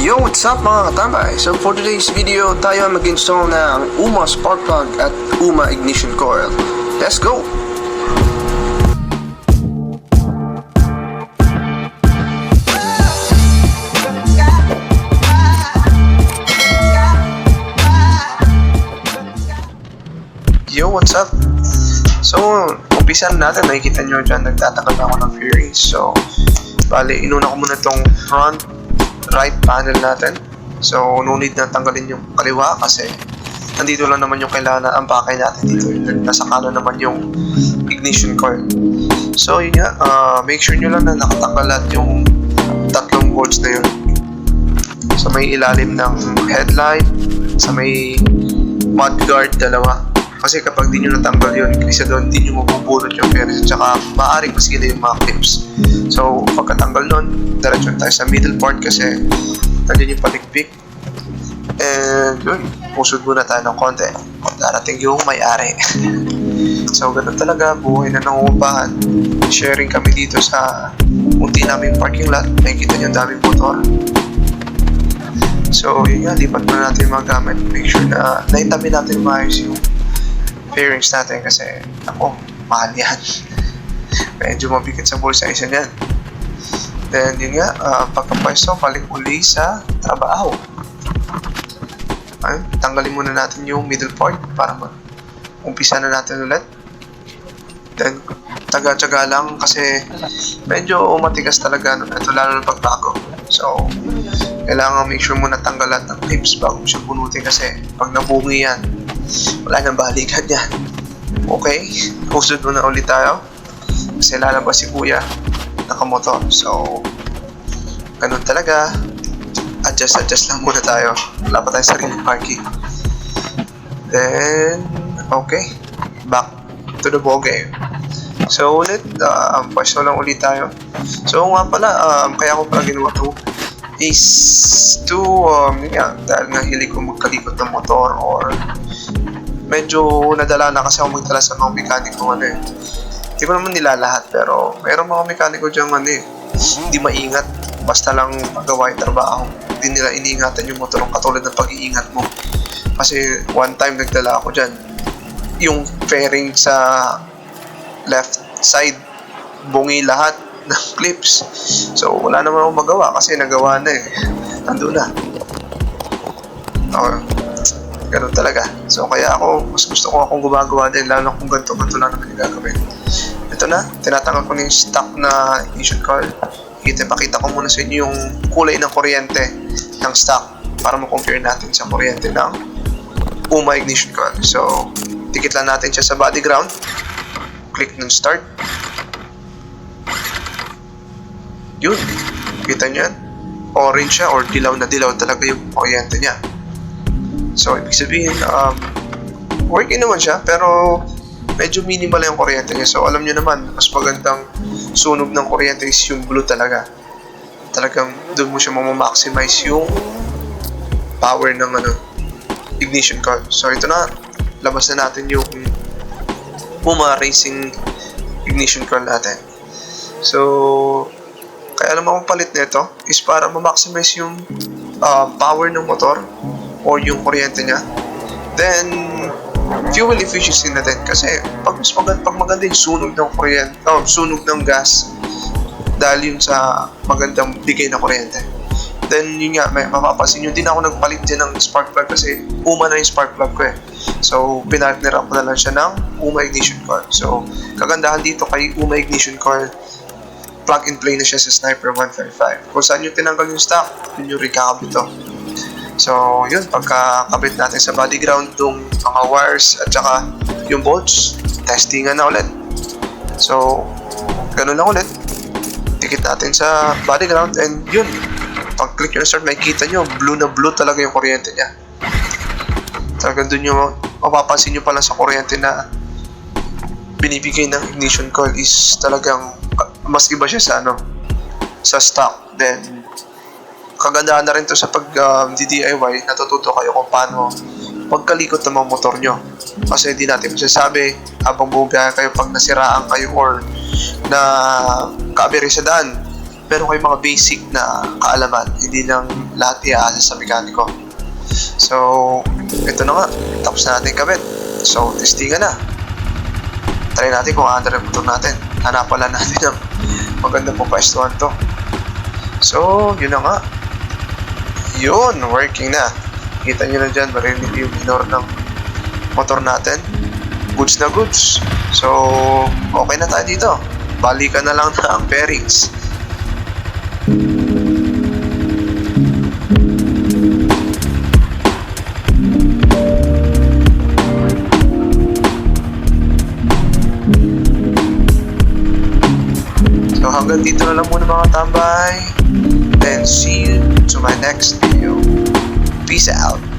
Yo, what's up mga katambay? So for today's video, tayo ay mag-install ng UMA spark plug at UMA ignition coil. Let's go! Yo, what's up? So, umpisan natin. Nakikita nyo dyan, nagtatanggal ako ng fairings. So, bali, inuna ko muna itong front right panel natin. So, no need na tanggalin yung kaliwa kasi nandito lang naman yung kailangan na ampakay natin dito. Nasa kanan naman yung ignition coil. So, yun nga, make sure nyo lang na nakatanggal lahat yung tatlong bolts na yun. So, may ilalim ng headlight, sa may mudguard, dalawa. Kasi kapag di nyo natanggal yun, isa doon, di nyo mabubulot yung fairings at saka maaaring masila yung mga clips. So, pagkatanggal nun, diretso tayo sa middle part kasi nandiyan yung palikpik. And yun, pusod muna tayo ng konti. Darating yung may-ari. So, ganun talaga, buhay na nangungupahan. Sharing kami dito sa munti naming parking lot. Nakikita nyo ang daming motor. So, yun nga, lipat muna natin yung mga gamit. Make sure na naitabi natin maayos yung fairings natin kasi ako, mahal yan. Medyo mabigat sa bulsa isa niyan. Then yun nga, pagkapwesto, balik uli sa trabaho. Ayun, tanggalin muna natin yung middle part para umpisa na natin ulit. Then taga-tsaga lang kasi medyo matigas talaga ito, lalo na pagbago. So kailangan make sure muna tanggal lahat ng clips bago siya bunutin kasi pag nabungi yan, wala nang balikan yan. Okay, usod muna ulit tayo kasi lalabas si kuya nakamotor. So ganun talaga, adjust lang muna tayo, wala pa tayong sariling parking. Then okay, back to the ball game. So ulit, pwesto lang ulit tayo. So nga pala, kaya ko pala ginawa to is to dahil nga hilig ko magkalikot ng motor or medyo nadala na kasi ako magdala sa mga mekaniko hindi ko naman nila lahat pero mayroong mga mekaniko dyan hindi maingat basta lang magawa yung trabaho, hindi nila iniingatan yung motor katulad ng pag-iingat mo. Kasi one time nagdala ako dyan, yung fairing sa left side bungi lahat ng clips. So wala naman akong magawa kasi nagawa na nandun na. Ganun talaga. So kaya ako, mas gusto ko akong gumagawa din, lalo kung ganito lang naman yung gagawin. Ito na, tinatanggal ko na yung stock na ignition coil. Pakita ko muna sa inyo yung kulay ng kuryente ng stock para ma-compare natin sa kuryente ng UMA ignition coil. So dikit lang natin siya sa body ground, click ng start. Yun, kita nyo yan, orange siya or dilaw na dilaw talaga yung kuryente niya. So ibig sabihin, working naman siya pero medyo minimal yung kuryente niya. So alam nyo naman, mas magandang sunog ng kuryente is yung blue talaga. Talagang doon mo siya maximize yung power ng ignition coil. So ito na, labas na natin yung UMA racing ignition coil natin. So kaya naman akong palit nito is para ma-maximize yung power ng motor o yung kuryente niya. Then fuel efficiency na din kasi pag maganda yung sunog ng kuryente, sunog ng gas dahil yun sa magandang bigay na kuryente. Then yun nga, may mapapansin nyo, din ako nagpalit din ng spark plug kasi UMA na yung spark plug ko So pinartneran ko na lang siya ng UMA ignition coil. So kagandahan dito kay UMA ignition coil, plug and play na siya sa Sniper 155. Kung saan yung tinanggal yung stock, yun yung kakabit ito. So yun, pagkakabit natin sa body ground yung mga wires at saka yung bolts, testingan na ulit. So ganun lang ulit, dikit natin sa body ground and yun, pag click nyo na start, makikita nyo blue na blue talaga yung kuryente nya. Talagang dun yung mapapansin nyo pala sa kuryente na binibigay ng ignition coil is talagang mas iba siya sa stock. Then kagandahan na rin to sa pag DIY, natututo kayo kung paano pagkalikot ng mga motor nyo kasi hindi natin masasabi habang bumibiyahe kayo pag nasiraan kayo or na kaabiri sa daan, meron kayong mga basic na kaalaman. Hindi lang lahat iaasa sa mekaniko. So, ito na nga. Tapos na natin kabit. So, testingan na. Try natin kung ano rin motor natin. Hanapan lang natin ng magandang pupwestuhan to. So, yun na nga. Yun, working na. Kita nyo na dyan, marinig yung minor ng motor natin. Goods na goods. So, okay na tayo dito. Balikan na lang na ang bearings. So, hanggang dito na lang muna mga tambay. Then, see you to my next video. Peace out.